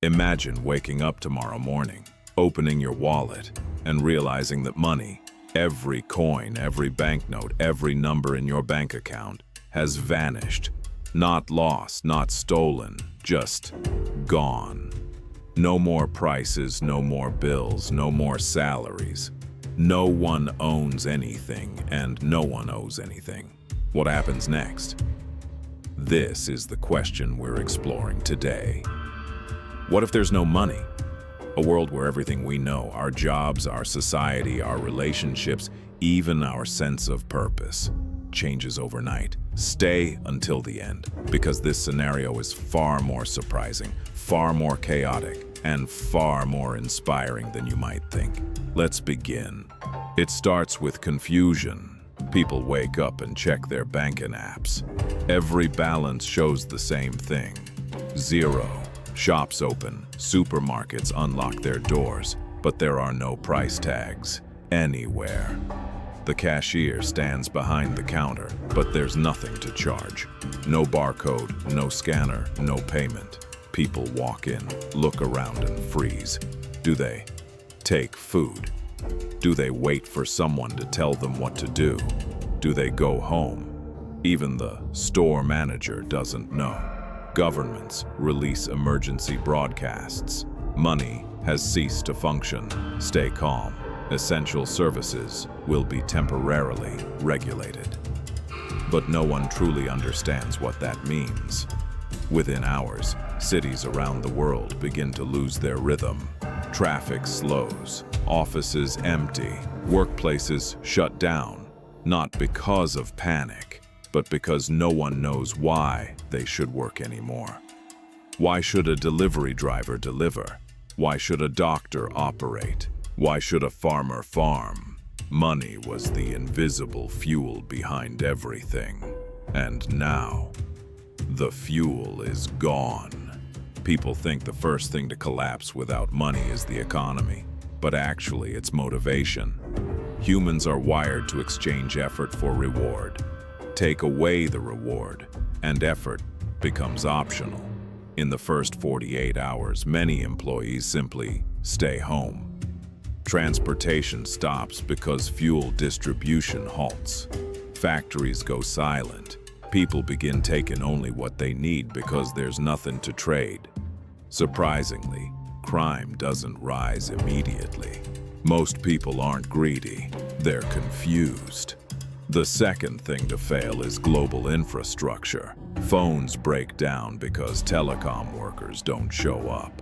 Imagine waking up tomorrow morning, opening your wallet, and realizing that money, every coin, every banknote, every number in your bank account, has vanished. Not lost, not stolen, just gone. No more prices, no more bills, no more salaries. No one owns anything, and no one owes anything. What happens next? This is the question we're exploring today. What if there's no money? A world where everything we know, our jobs, our society, our relationships, even our sense of purpose, changes overnight. Stay until the end, because this scenario is far more surprising, far more chaotic, and far more inspiring than you might think. Let's begin. It starts with confusion. People wake up and check their banking apps. Every balance shows the same thing: zero. Shops open, supermarkets unlock their doors, but there are no price tags anywhere. The cashier stands behind the counter, but there's nothing to charge. No barcode, no scanner, no payment. People walk in, look around and freeze. Do they take food? Do they wait for someone to tell them what to do? Do they go home? Even the store manager doesn't know. Governments release emergency broadcasts. Money has ceased to function. Stay calm. Essential services will be temporarily regulated. But no one truly understands what that means. Within hours, cities around the world begin to lose their rhythm. Traffic slows, offices empty, workplaces shut down, not because of panic, but because no one knows why they should work anymore. Why should a delivery driver deliver? Why should a doctor operate? Why should a farmer farm? Money was the invisible fuel behind everything. And now, the fuel is gone. People think the first thing to collapse without money is the economy, but actually it's motivation. Humans are wired to exchange effort for reward. Take away the reward, and effort becomes optional. In the first 48 hours, many employees simply stay home. Transportation stops because fuel distribution halts. Factories go silent. People begin taking only what they need because there's nothing to trade. Surprisingly, crime doesn't rise immediately. Most people aren't greedy, they're confused. The second thing to fail is global infrastructure. Phones break down because telecom workers don't show up.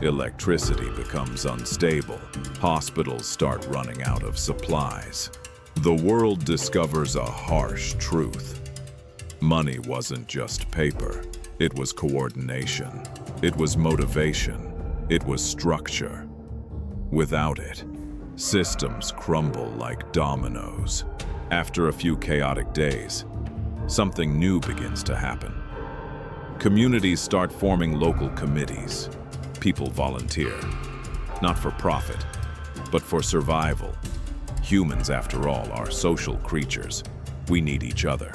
Electricity becomes unstable. Hospitals start running out of supplies. The world discovers a harsh truth. Money wasn't just paper. It was coordination. It was motivation. It was structure. Without it, systems crumble like dominoes. After a few chaotic days, something new begins to happen. Communities start forming local committees. People volunteer, not for profit, but for survival. Humans, after all, are social creatures. We need each other.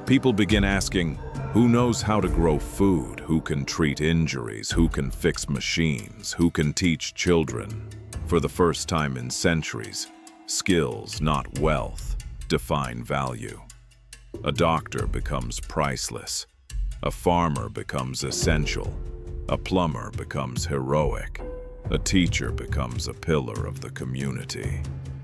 People begin asking, who knows how to grow food? Who can treat injuries? Who can fix machines? Who can teach children? For the first time in centuries, skills, not wealth, define value. A doctor becomes priceless. A farmer becomes essential. A plumber becomes heroic. A teacher becomes a pillar of the community.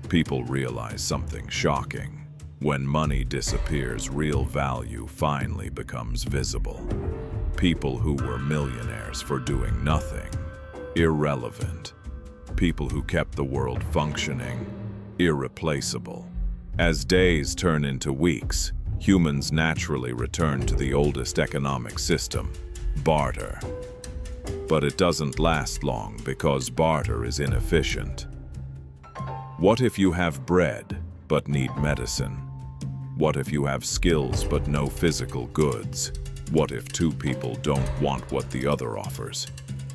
People realize something shocking. When money disappears, real value finally becomes visible. People who were millionaires for doing nothing, irrelevant. People who kept the world functioning, irreplaceable. As days turn into weeks, humans naturally return to the oldest economic system, barter. But it doesn't last long because barter is inefficient. What if you have bread but need medicine? What if you have skills but no physical goods? What if two people don't want what the other offers?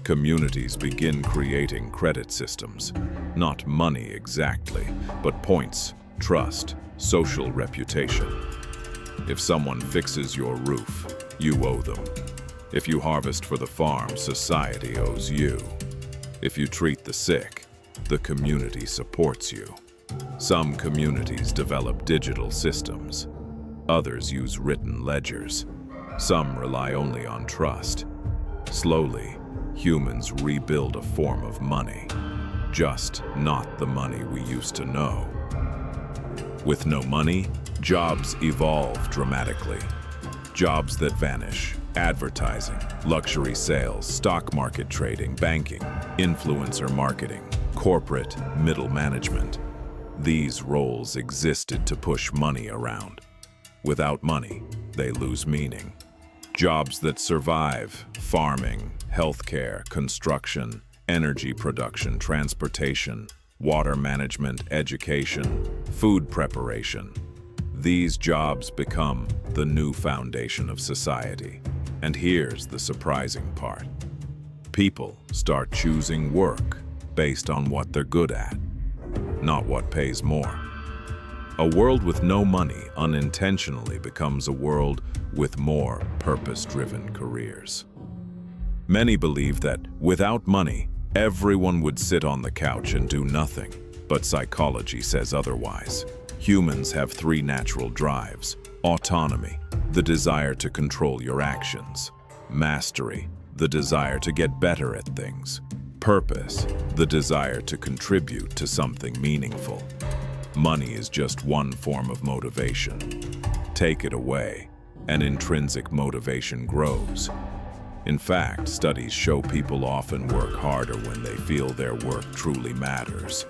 Communities begin creating credit systems. Not money exactly, but points, trust, social reputation. If someone fixes your roof, you owe them. If you harvest for the farm, society owes you. If you treat the sick, the community supports you. Some communities develop digital systems. Others use written ledgers. Some rely only on trust. Slowly, humans rebuild a form of money, just not the money we used to know. With no money, jobs evolve dramatically. Jobs that vanish: advertising, luxury sales, stock market trading, banking, influencer marketing, corporate middle management. These roles existed to push money around. Without money, they lose meaning. Jobs that survive: farming, healthcare, construction, energy production, transportation, water management, education, food preparation. These jobs become the new foundation of society. And here's the surprising part. People start choosing work based on what they're good at, not what pays more. A world with no money unintentionally becomes a world with more purpose-driven careers. Many believe that without money, everyone would sit on the couch and do nothing, but psychology says otherwise. Humans have three natural drives: autonomy, the desire to control your actions; mastery, the desire to get better at things; purpose, the desire to contribute to something meaningful. Money is just one form of motivation. Take it away, and intrinsic motivation grows. In fact, studies show people often work harder when they feel their work truly matters.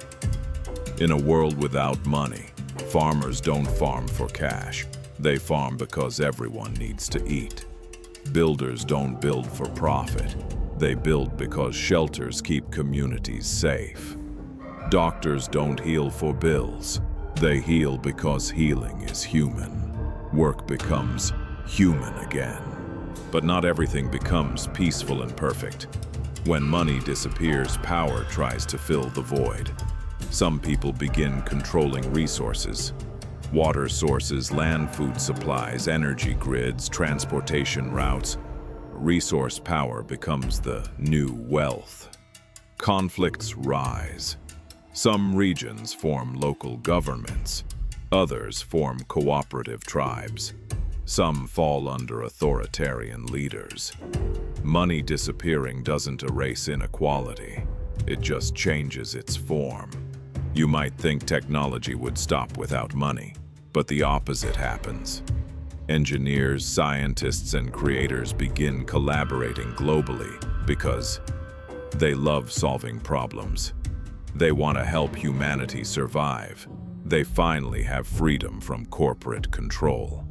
In a world without money, farmers don't farm for cash. They farm because everyone needs to eat. Builders don't build for profit. They build because shelters keep communities safe. Doctors don't heal for bills. They heal because healing is human. Work becomes human again. But not everything becomes peaceful and perfect. When money disappears, power tries to fill the void. Some people begin controlling resources: water sources, land, food supplies, energy grids, transportation routes. Resource power becomes the new wealth. Conflicts rise. Some regions form local governments. Others form cooperative tribes. Some fall under authoritarian leaders. Money disappearing doesn't erase inequality. It just changes its form. You might think technology would stop without money, but the opposite happens. Engineers, scientists, and creators begin collaborating globally because they love solving problems. They want to help humanity survive. They finally have freedom from corporate control.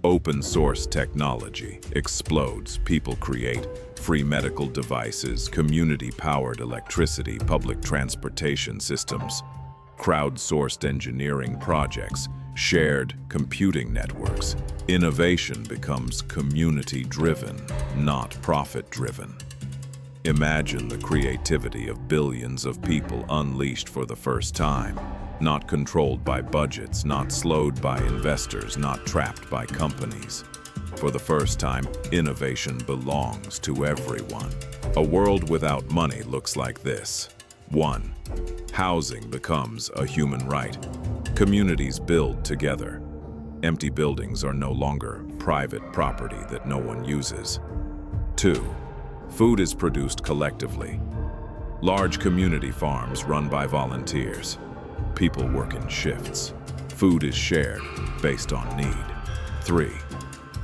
Open source technology explodes. People create free medical devices, community-powered electricity, public transportation systems, crowdsourced engineering projects, shared computing networks. Innovation becomes community-driven, not profit-driven. Imagine the creativity of billions of people unleashed for the first time, not controlled by budgets, not slowed by investors, not trapped by companies. For the first time, innovation belongs to everyone. A world without money looks like this. 1. Housing becomes a human right. Communities build together. Empty buildings are no longer private property that no one uses. 2. Food is produced collectively. Large community farms run by volunteers. People work in shifts. Food is shared based on need. 3.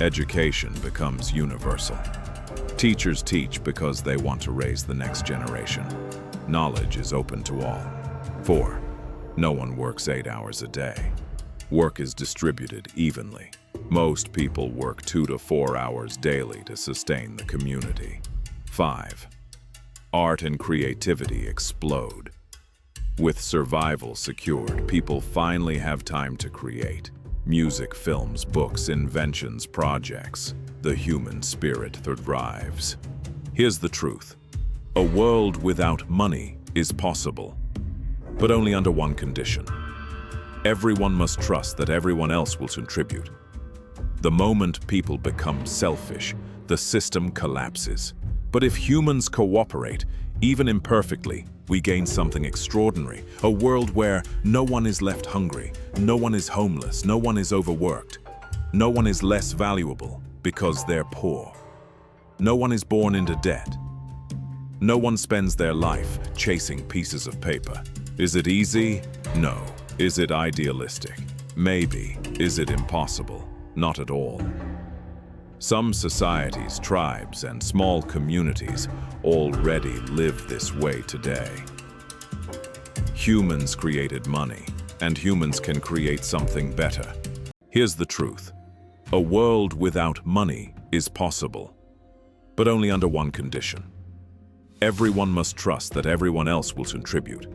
Education becomes universal. Teachers teach because they want to raise the next generation. Knowledge is open to all. 4. No one works 8 hours a day. Work is distributed evenly. Most people work 2 to 4 hours daily to sustain the community. 5. Art and creativity explode. With survival secured, people finally have time to create. Music, films, books, inventions, projects. The human spirit thrives. Here's the truth. A world without money is possible, but only under one condition. Everyone must trust that everyone else will contribute. The moment people become selfish, the system collapses. But if humans cooperate, even imperfectly, we gain something extraordinary. A world where no one is left hungry, no one is homeless, no one is overworked, no one is less valuable because they're poor. No one is born into debt. No one spends their life chasing pieces of paper. Is it easy? No. Is it idealistic? Maybe. Is it impossible? Not at all. Some societies, tribes, and small communities already live this way today. Humans created money, and humans can create something better. Here's the truth. A world without money is possible, but only under one condition. Everyone must trust that everyone else will contribute.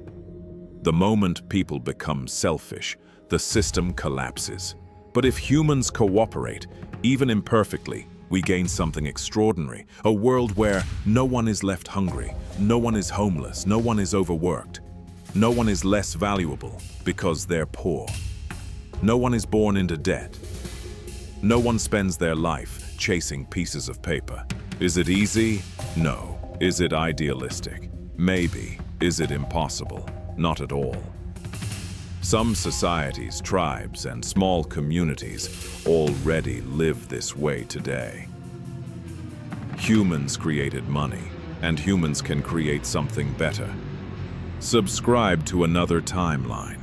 The moment people become selfish, the system collapses. But if humans cooperate, even imperfectly, we gain something extraordinary. A world where no one is left hungry, no one is homeless, no one is overworked, no one is less valuable because they're poor. No one is born into debt. No one spends their life chasing pieces of paper. Is it easy? No. Is it idealistic? Maybe. Is it impossible? Not at all. Some societies, tribes, and small communities already live this way today. Humans created money, and humans can create something better. Subscribe to Another Timeline.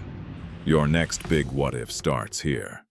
Your next big what if starts here.